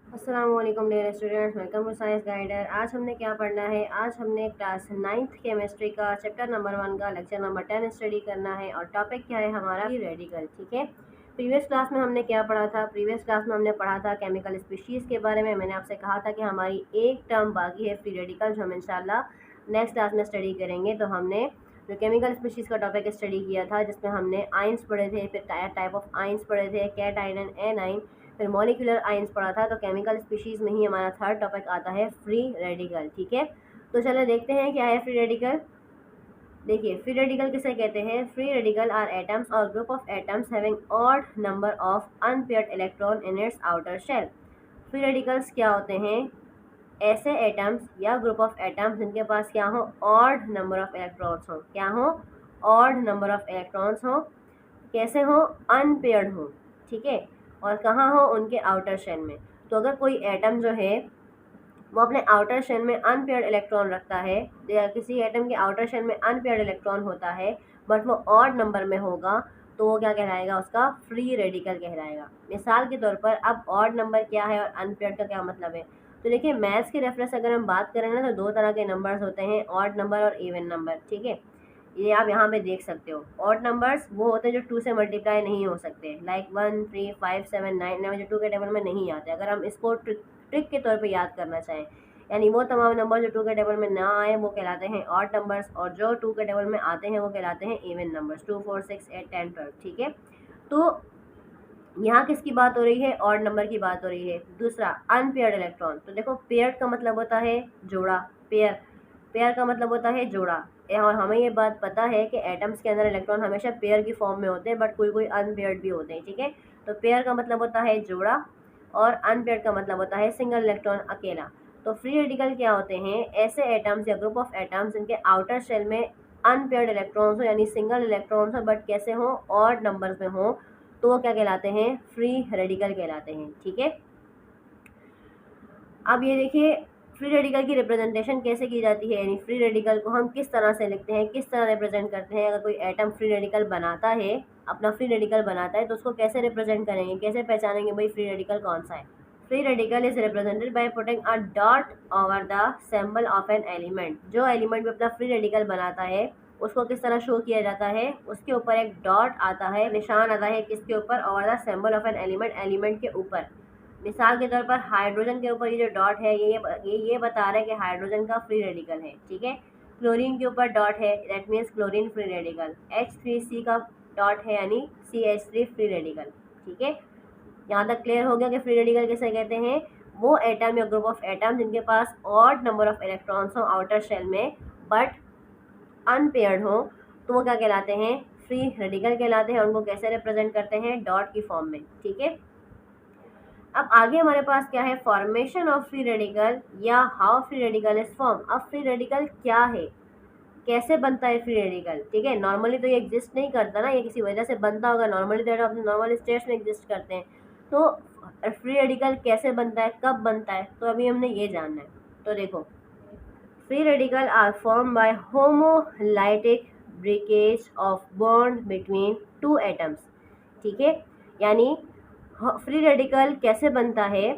अस्सलाम वालेकुम dear students, welcome to science guider. आज हमने क्या पढ़ना है? आज हमने क्लास 9th केमिस्ट्री का चैप्टर नंबर 1 का लेक्चर नंबर 10 स्टडी करना है और टॉपिक क्या है हमारा? Free radical. ठीक है, प्रीवियस क्लास में हमने क्या पढ़ा था? प्रीवियस क्लास में हमने पढ़ा था केमिकल स्पीशीज़ के बारे में। मैंने आपसे कहा था कि हमारी एक टर्म बाकी है फ्री रेडिकल, जो हम इंशाल्लाह नेक्स्ट क्लास में स्टडी करेंगे। तो हमने जो केमिकल स्पीशीज़ का टॉपिक स्टडी किया था, जिसमें हमने आइंस पढ़े थे, फिर टाइप ऑफ आइंस पढ़े थे, कैट आइन एंड एन आइन, फिर मॉलिक्यूलर आइंस पढ़ा था। तो केमिकल स्पीशीज़ में ही हमारा थर्ड टॉपिक आता है फ्री रेडिकल। ठीक है, तो चलो देखते हैं क्या है फ्री रेडिकल। देखिए, फ्री रेडिकल किसे कहते हैं? फ्री रेडिकल आर एटम्स और group of atoms having odd number of unpaired electron in its outer shell. Free radicals क्या होते हैं? ऐसे एटम्स या ग्रुप ऑफ एटम्स जिनके पास क्या हो? ऑड नंबर ऑफ इलेक्ट्रॉन्स हो। क्या हो? ऑड नंबर ऑफ इलेक्ट्रॉन्स हो। कैसे हो? अनपेयर्ड हो। ठीक है, और कहाँ हो? उनके आउटर शेल में। तो अगर कोई एटम जो है वो अपने आउटर शेल में अनपेयर्ड इलेक्ट्रॉन रखता है, या किसी एटम के आउटर शेल में अनपेयर्ड इलेक्ट्रॉन होता है बट वो ऑड नंबर में होगा, तो वो क्या कहलाएगा? उसका फ्री रेडिकल कहलाएगा। मिसाल के तौर पर, अब ऑड नंबर क्या है और अनपेयर्ड का क्या मतलब है? तो देखिए, मैथ्स के रेफरेंस अगर हम बात करें ना, तो दो तरह के नंबर्स होते हैं, ऑड नंबर और इवन नंबर। ठीक है, ये आप यहाँ पे देख सकते हो। ऑड नंबर्स वो होते हैं जो 2 से मल्टीप्लाई नहीं हो सकते, लाइक 1, 3, 5, 7, 9 जो 2 के टेबल में नहीं आते। अगर हम इसको ट्रिक के तौर पे याद करना चाहें, यानी वो तमाम नंबर जो 2 के टेबल में ना आए वो कहलाते हैं ऑड नंबर्स, और जो 2 के टेबल में आते हैं वो कहलाते हैं इवन नंबर्स, 2, 4, 6, 8, 10, 12। ठीक है, तो यहाँ किसकी बात हो रही है? ऑड नंबर की बात हो रही है। दूसरा, अनपेयर्ड इलेक्ट्रॉन। तो देखो, पेयर्ड का मतलब होता है जोड़ा, पेयर। पेयर का मतलब होता है जोड़ा। और हमें ये बात पता है कि एटम्स के अंदर इलेक्ट्रॉन हमेशा पेयर की फॉर्म में होते हैं, बट कोई कोई अनपेयर्ड भी होते हैं। ठीक है, तो पेयर का मतलब होता है जोड़ा और अनपेयर्ड का मतलब होता है सिंगल इलेक्ट्रॉन, अकेला। तो फ्री रेडिकल क्या होते हैं? ऐसे एटम्स या ग्रुप ऑफ एटम्स जिनके आउटर शेल में अनपेयर्ड इलेक्ट्रॉन्स हो, यानी सिंगल इलेक्ट्रॉन्स हो, बट कैसे हो? ऑड नंबर्स में हो, तो वो क्या कहलाते हैं? फ्री रेडिकल कहलाते हैं। ठीक है, अब ये देखिए, फ्री रेडिकल की रिप्रेजेंटेशन कैसे की जाती है, यानी फ्री रेडिकल को हम किस तरह से लिखते हैं, किस तरह रिप्रेजेंट करते हैं। अगर कोई एटम फ्री रेडिकल बनाता है, अपना फ्री रेडिकल बनाता है, तो उसको कैसे रिप्रेजेंट करेंगे, कैसे पहचानेंगे भाई फ्री रेडिकल कौन सा है? Free radical is represented by putting a dot over the symbol of an element. जो एलिमेंट भी अपना फ्री रेडिकल बनाता है, उसको किस तरह शो किया जाता है? उसके ऊपर एक डॉट आता है, निशान आता है, किसके ऊपर? Over the symbol of an element, element के ऊपर। मिसाल के तौर पर हाइड्रोजन के ऊपर ये जो डॉट है, ये बता रहा है कि हाइड्रोजन का फ्री रेडिकल है। ठीक है, क्लोरीन के ऊपर डॉट है, that means chlorine free radical. H3C का डॉट है, यानी CH3 फ्री रेडिकल। ठीक है, यहाँ तक क्लियर हो गया कि फ्री रेडिकल किसे कहते हैं? वो एटम या ग्रुप ऑफ एटम जिनके पास ऑड नंबर ऑफ इलेक्ट्रॉन्स हो आउटर शेल में, बट अनपेयर्ड हो, तो वो क्या कहलाते हैं? फ्री रेडिकल कहलाते हैं। उनको कैसे रिप्रेजेंट करते हैं? डॉट की फॉर्म में। ठीक है, अब आगे हमारे पास क्या है? फॉर्मेशन ऑफ फ्री रेडिकल या how free radical is form. अब फ्री रेडिकल क्या है, कैसे बनता है फ्री रेडिकल? ठीक है, नॉर्मली तो ये एग्जिस्ट नहीं करता ना, ये किसी वजह से बनता होगा। नॉर्मली तो अपने नॉर्मल स्टेट्स में एग्जिस्ट करते हैं। तो फ्री रेडिकल कैसे बनता है, कब बनता है, तो अभी हमने ये जानना है। तो देखो, free radical are form by homolytic breakage of bond between two atoms. ठीक है, यानी फ्री रेडिकल कैसे बनता है?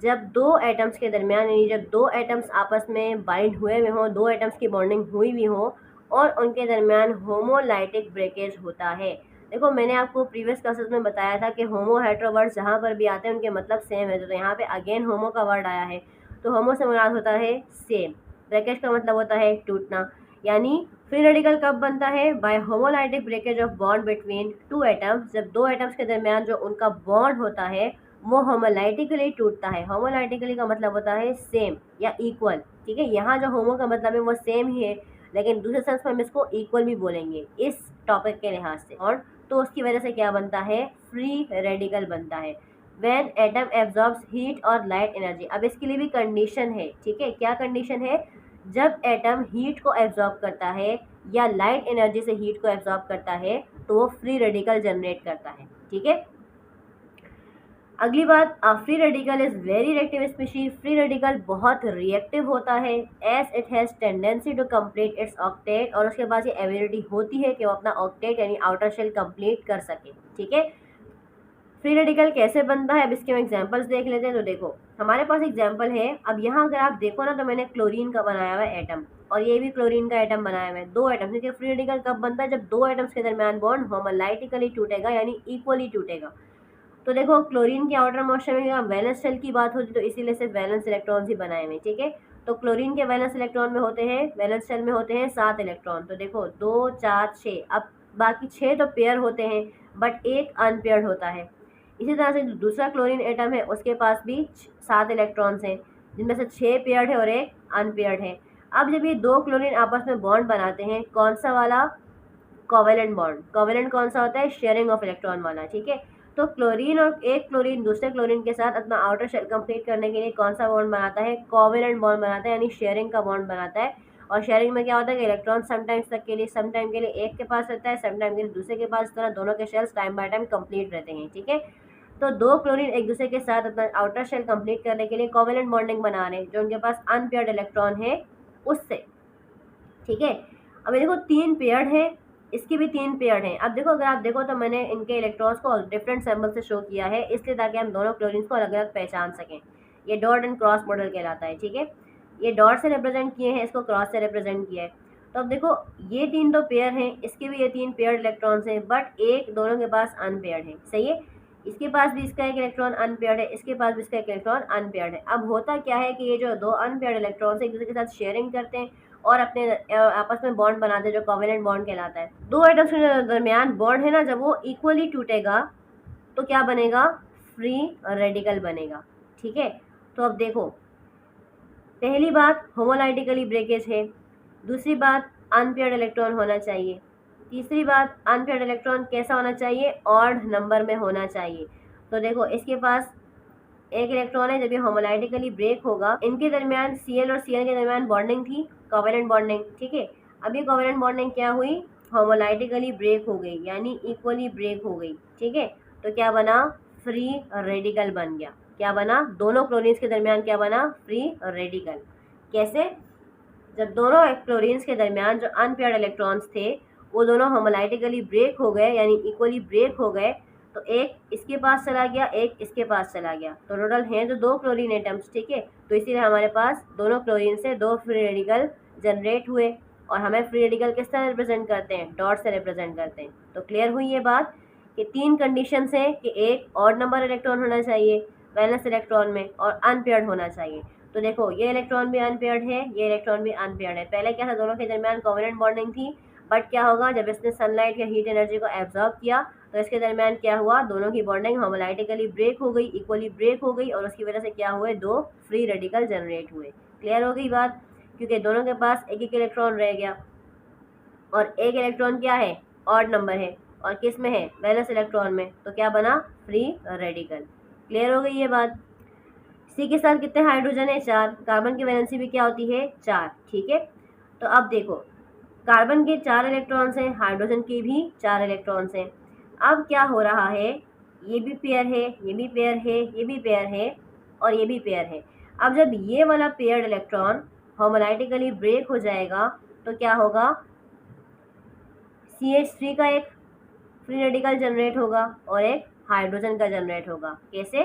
जब दो एटम्स के दरमियान, यानी जब दो एटम्स आपस में बाइंड हुए हुए हों, दो एटम्स की बॉन्डिंग हुई हुई हो और उनके दरमियान होमोलाइटिक ब्रेकेज होता है। देखो, मैंने आपको प्रीवियस क्लासेस में बताया था कि होमो हेट्रो वर्ड्स जहाँ पर भी आते हैं उनके मतलब सेम है। तो यहाँ पे अगेन होमो का वर्ड आया है, तो होमो से मुराद होता है सेम। ब्रेकेज का मतलब होता है टूटना। यानी फ्री रेडिकल कब बनता है? By homolytic breakage of bond between two atoms. जब दो एटम्स के दरमियान जो उनका बॉन्ड होता है वो होमोलाइटिकली टूटता है। होमोलाइटिकली का मतलब होता है सेम या इक्वल। ठीक है, यहाँ जो होमो का मतलब है वो सेम ही है, लेकिन दूसरे सेंस में हम इसको इक्वल भी बोलेंगे इस टॉपिक के लिहाज से। और तो उसकी वजह से क्या बनता है? फ्री रेडिकल बनता है। व्हेन एटम एब्जॉर्ब्स हीट और लाइट एनर्जी। अब इसके लिए भी कंडीशन है। ठीक है, क्या कंडीशन है? जब एटम हीट को एब्जॉर्ब करता है या लाइट एनर्जी से हीट को एब्जॉर्ब करता है, तो वो फ्री रेडिकल जनरेट करता है। ठीक है, अगली बात, free radical is very reactive species. Free radical बहुत रिएक्टिव होता है, as it has tendency to complete its octet. और उसके पास ये एबिलिटी होती है कि वो अपना ऑक्टेट यानी आउटर शेल कंप्लीट कर सके। ठीक है, फ्री रेडिकल कैसे बनता है? अब इसके हम एग्जांपल्स देख लेते हैं। तो देखो, हमारे पास एग्जाम्पल है। अब यहाँ अगर आप देखो ना, तो मैंने क्लोरीन का बनाया हुआ है एटम, और ये भी क्लोरीन का एटम बनाया हुआ है, दो एटम। देखिए फ्री रेडिकल कब बनता है, जब दो एटम्स के दरमियान बॉन्ड होमोलाइटिकली टूटेगा, यानी इक्वली टूटेगा। तो देखो क्लोरीन के आउटर मोशन में वैलेंस शेल की बात होती, तो इसीलिए सिर्फ वैलेंस इलेक्ट्रॉन ही बनाए हुए, ठीक है। तो क्लोरीन के वैलेंस इलेक्ट्रॉन में होते हैं, वैलेंस शेल में होते हैं 7 इलेक्ट्रॉन। तो देखो 2 4 6, अब बाकी 6 तो पेयर होते हैं, बट एक अनपेयर्ड होता है। इसी तरह से दूसरा क्लोरीन एटम है, उसके पास भी 7 इलेक्ट्रॉन्स हैं, जिनमें से 6 पेयर्ड है और एक अनपेयर्ड है। अब जब ये दो क्लोरीन आपस में बॉन्ड बनाते हैं, कौन सा वाला, कोवेलेंट बॉन्ड। कोवेलेंट कौन सा होता है, शेयरिंग ऑफ इलेक्ट्रॉन वाला, ठीक है। तो क्लोरीन और एक क्लोरीन दूसरे क्लोरीन के साथ अपना आउटर शेल कंप्लीट करने के लिए कौन सा बॉन्ड बनाता है, कोवेलेंट बॉन्ड बनाता है, यानी शेयरिंग का बॉन्ड बनाता है। और शेयरिंग में क्या होता है कि इलेक्ट्रॉन समटाइम्स तक के लिए, समटाइम के लिए एक के पास रहता है, समटाइम के लिए दूसरे के पास, इस तरह दोनों के shells time by time complete रहते हैं, ठीक है। तो दो क्लोरीन एक दूसरे के साथ अपना आउटर शेल कंप्लीट करने के लिए कोवेलेंट बॉन्डिंग बना रहे हैं, जो उनके पास अनपेयर्ड इलेक्ट्रॉन है उससे, ठीक है। अब ये देखो 3 पेयर्ड है, इसकी भी 3 पेयर्ड हैं। अब देखो अगर आप देखो तो मैंने इनके इलेक्ट्रॉन्स को डिफरेंट सिंबल से शो किया है, इसलिए ताकि हम दोनों क्लोरीन्स को अलग अलग पहचान सकें। ये डॉट एंड क्रॉस मॉडल कहलाता है, ठीक है। ये डॉट से रिप्रेजेंट किए हैं, इसको क्रॉस से रिप्रेजेंट किया है। तो अब देखो ये 3 तो पेयर हैं, इसके भी ये 3 पेयर्ड इलेक्ट्रॉन्स हैं, बट एक दोनों के पास अनपेयर्ड है, सही है। इसके पास भी इसका एक इलेक्ट्रॉन अनपेयर्ड है, इसके पास भी इसका एक इलेक्ट्रॉन अनपेयर्ड है। अब होता क्या है कि ये जो दो अनपेयर्ड इलेक्ट्रॉन्स एक दूसरे के साथ शेयरिंग करते हैं और अपने आपस में बॉन्ड बनाते हैं, जो कोवेलेंट बॉन्ड कहलाता है। दो एटम्स के दरमियान बॉन्ड है ना, जब वो इक्वली टूटेगा तो क्या बनेगा, फ्री रेडिकल बनेगा, ठीक है। तो अब देखो पहली बात होमोलाइटिकली ब्रेकेज है, दूसरी बात अनपेयर्ड इलेक्ट्रॉन होना चाहिए, तीसरी बात अनपेयर्ड इलेक्ट्रॉन कैसा होना चाहिए, ऑड नंबर में होना चाहिए। तो देखो इसके पास एक इलेक्ट्रॉन है, जब ये होमोलाइटिकली ब्रेक होगा, इनके दरमियान Cl और Cl के दरमियान बॉन्डिंग थी, कोवेलेंट बॉन्डिंग, ठीक है। अब ये कोवेलेंट बॉन्डिंग क्या हुई, होमोलाइटिकली ब्रेक हो गई, यानी इक्वली ब्रेक हो गई, ठीक है। तो क्या बना, फ्री रेडिकल बन गया। क्या बना, दोनों क्लोरीन्स के दरमियान क्या बना, फ्री रेडिकल। कैसे, जब दोनों क्लोरीन्स के दरमियान जो अनपेयर्ड इलेक्ट्रॉन्स थे वो दोनों होमोलाइटिकली ब्रेक हो गए, यानी इक्वली ब्रेक हो गए, तो एक इसके पास चला गया, एक इसके पास चला गया, तो टोटल हैं तो दो क्लोरीन एटम्स, ठीक है। तो इसीलिए हमारे पास दोनों क्लोरीन से दो फ्री रेडिकल जनरेट हुए, और हमें फ्री रेडिकल किस तरह रिप्रेजेंट करते हैं, डॉट से रिप्रेजेंट करते हैं। तो क्लियर हुई ये बात कि 3 कंडीशंस हैं कि एक ऑड नंबर इलेक्ट्रॉन होना चाहिए वैलेंस इलेक्ट्रॉन में, और अनपेयर्ड होना चाहिए। तो देखो ये इलेक्ट्रॉन भी अनपेयर्ड है, ये इलेक्ट्रॉन भी अनपेयर्ड है। पहले क्या था, दोनों के दरमियान कोवेलेंट बॉन्डिंग थी, बट क्या होगा, जब इसने सनलाइट या हीट एनर्जी को एब्जॉर्ब किया तो इसके दरमियान क्या हुआ, दोनों की बॉन्डिंग होमोलाइटिकली ब्रेक हो गई, इक्वली ब्रेक हो गई, और उसकी वजह से क्या हुए, दो फ्री रेडिकल जनरेट हुए। क्लियर हो गई बात, क्योंकि दोनों के पास एक एक इलेक्ट्रॉन रह गया, और एक इलेक्ट्रॉन क्या है, ऑड नंबर है, और किस में है, वैलेंस इलेक्ट्रॉन में, तो क्या बना, फ्री रेडिकल। क्लियर हो गई ये बात। सी के साथ कितने हाइड्रोजन है, 4। कार्बन की वैलेंसी भी क्या होती है, 4, ठीक है। तो अब देखो कार्बन के 4 इलेक्ट्रॉन्स हैं, हाइड्रोजन के भी 4 इलेक्ट्रॉन्स हैं। अब क्या हो रहा है, ये भी पेयर है, ये भी पेयर है, ये भी पेयर है, और ये भी पेयर है। अब जब ये वाला पेयर्ड इलेक्ट्रॉन होमोलाइटिकली ब्रेक हो जाएगा तो क्या होगा, CH3 का एक फ्री रेडिकल जनरेट होगा और एक हाइड्रोजन का जनरेट होगा। कैसे,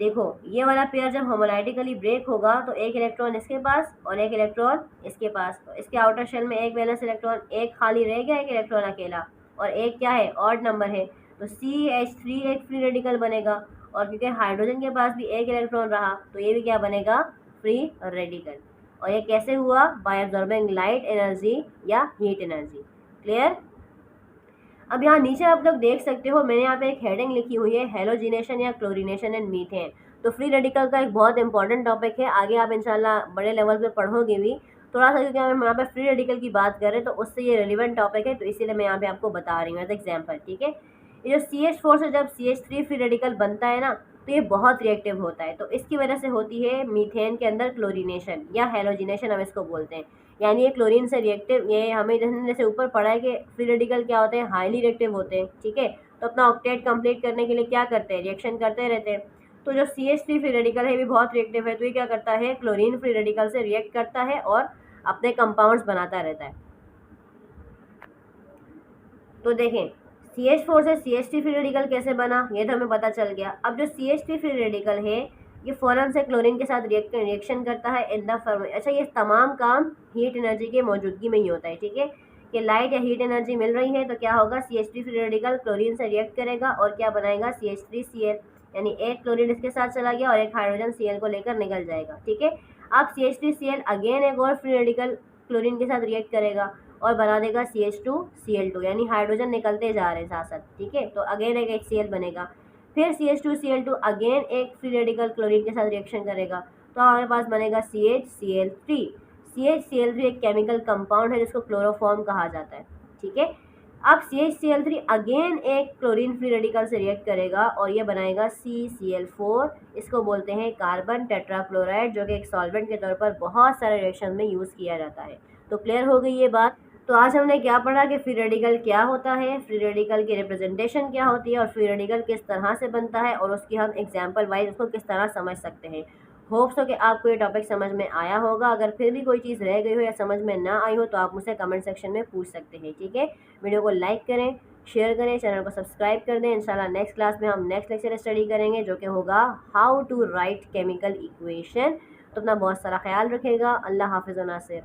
देखो ये वाला पेयर जब होमोलाइटिकली ब्रेक होगा तो एक इलेक्ट्रॉन इसके पास और एक इलेक्ट्रॉन इसके पास, तो इसके आउटर शेल में एक वैलेंस इलेक्ट्रॉन, एक खाली रह गया, एक इलेक्ट्रॉन अकेला, और एक क्या है, ऑड नंबर है, तो CH3 एक फ्री रेडिकल बनेगा, और क्योंकि हाइड्रोजन के पास भी एक इलेक्ट्रॉन रहा तो ये भी क्या बनेगा, फ्री रेडिकल। और ये कैसे हुआ, बाय एब्जॉर्बिंग लाइट एनर्जी या हीट एनर्जी। क्लियर। अब यहाँ नीचे आप लोग देख सकते हो, मैंने यहाँ पे एक हेडिंग लिखी हुई है, हेलोजिनेशन या क्लोरीनेशन एंड मीथेन। तो फ्री रेडिकल का एक बहुत इंपॉर्टेंट टॉपिक है, आगे आप इंशाल्लाह बड़े लेवल पे पढ़ोगे भी थोड़ा सा, क्योंकि हम यहाँ पे फ्री रेडिकल की बात कर रहे हैं तो उससे ये रेलिवेंट टॉपिक है, तो इसीलिए मैं यहाँ पे आपको बता रही हूँ एज एग्जाम्पल, ठीक है। ये जो CH4 से जब CH3 फ्री रेडिकल बनता है ना, तो ये बहुत रिएक्टिव होता है, तो इसकी वजह से होती है मीथेन के अंदर क्लोरीनेशन या हेलोजिनेशन हम इसको बोलते हैं। यानी ये क्लोरीन से रिएक्टिव, ये हमें जैसे ऊपर पढ़ा है कि फ्री रेडिकल क्या होते हैं, हाईली रिएक्टिव होते हैं, ठीक है। तो अपना ऑक्टेट कंप्लीट करने के लिए क्या करते हैं, रिएक्शन करते रहते हैं। तो जो CH3 फ्री रेडिकल है भी बहुत रिएक्टिव है, तो ये क्या करता है, क्लोरीन फ्री रेडिकल से रिएक्ट करता है और अपने कंपाउंड्स बनाता रहता है। तो देखें CH4 से CH3 फ्री रेडिकल कैसे बना, ये तो हमें पता चल गया। अब जो CH3 फ्री रेडिकल है ये फ़ौरन से क्लोरीन के साथ रिएक्शन करता है इन द फॉर्म। अच्छा, ये तमाम काम हीट एनर्जी के मौजूदगी में ही होता है, ठीक है, कि लाइट या हीट एनर्जी मिल रही है तो क्या होगा, CH3 फ्री रेडिकल क्लोरीन से रिएक्ट करेगा और क्या बनाएगा, CH3Cl, यानी एक क्लोरीन इसके साथ चला गया और एक हाइड्रोजन Cl को लेकर निकल जाएगा, ठीक है। अब CH3Cl अगेन एक और फ्री रेडिकल क्लोरीन के साथ रिएक्ट करेगा और बना देगा CH2Cl2, यानी हाइड्रोजन निकलते जा रहे हैं साथ साथ, ठीक है, तो अगेन एक HCl बनेगा। फिर CH2Cl2 अगेन एक फ्री रेडिकल क्लोरीन के साथ रिएक्शन करेगा तो हमारे पास बनेगा CHCl3। CHCl3 एक केमिकल कंपाउंड है जिसको क्लोरोफॉर्म कहा जाता है, ठीक है। अब CHCl3 अगेन एक क्लोरीन फ्री रेडिकल से रिएक्ट करेगा और ये बनाएगा CCl4। इसको बोलते हैं कार्बन टेट्राक्लोराइड, जो कि एक सॉल्वेंट के तौर पर बहुत सारे रिएक्शन में यूज़ किया जाता है। तो क्लियर हो गई ये बात। तो आज हमने क्या पढ़ा कि फ्री रेडिकल क्या होता है, फ्री रेडिकल की रिप्रेजेंटेशन क्या होती है और फ्री रेडिकल किस तरह से बनता है और उसकी हम एग्जाम्पल वाइज उसको किस तरह समझ सकते हैं। होप्स हो कि आपको ये टॉपिक समझ में आया होगा। अगर फिर भी कोई चीज़ रह गई हो या समझ में ना आई हो तो आप मुझसे कमेंट सेक्शन में पूछ सकते हैं, ठीक है। वीडियो को लाइक करें, शेयर करें, चैनल को सब्सक्राइब कर दें। इंशाल्लाह नेक्स्ट क्लास में हम नेक्स्ट लेक्चर स्टडी करेंगे जो कि होगा how to write chemical equation. तो अपना बहुत सारा ख्याल रखेगा। अल्लाह हाफिज़ व नासिर।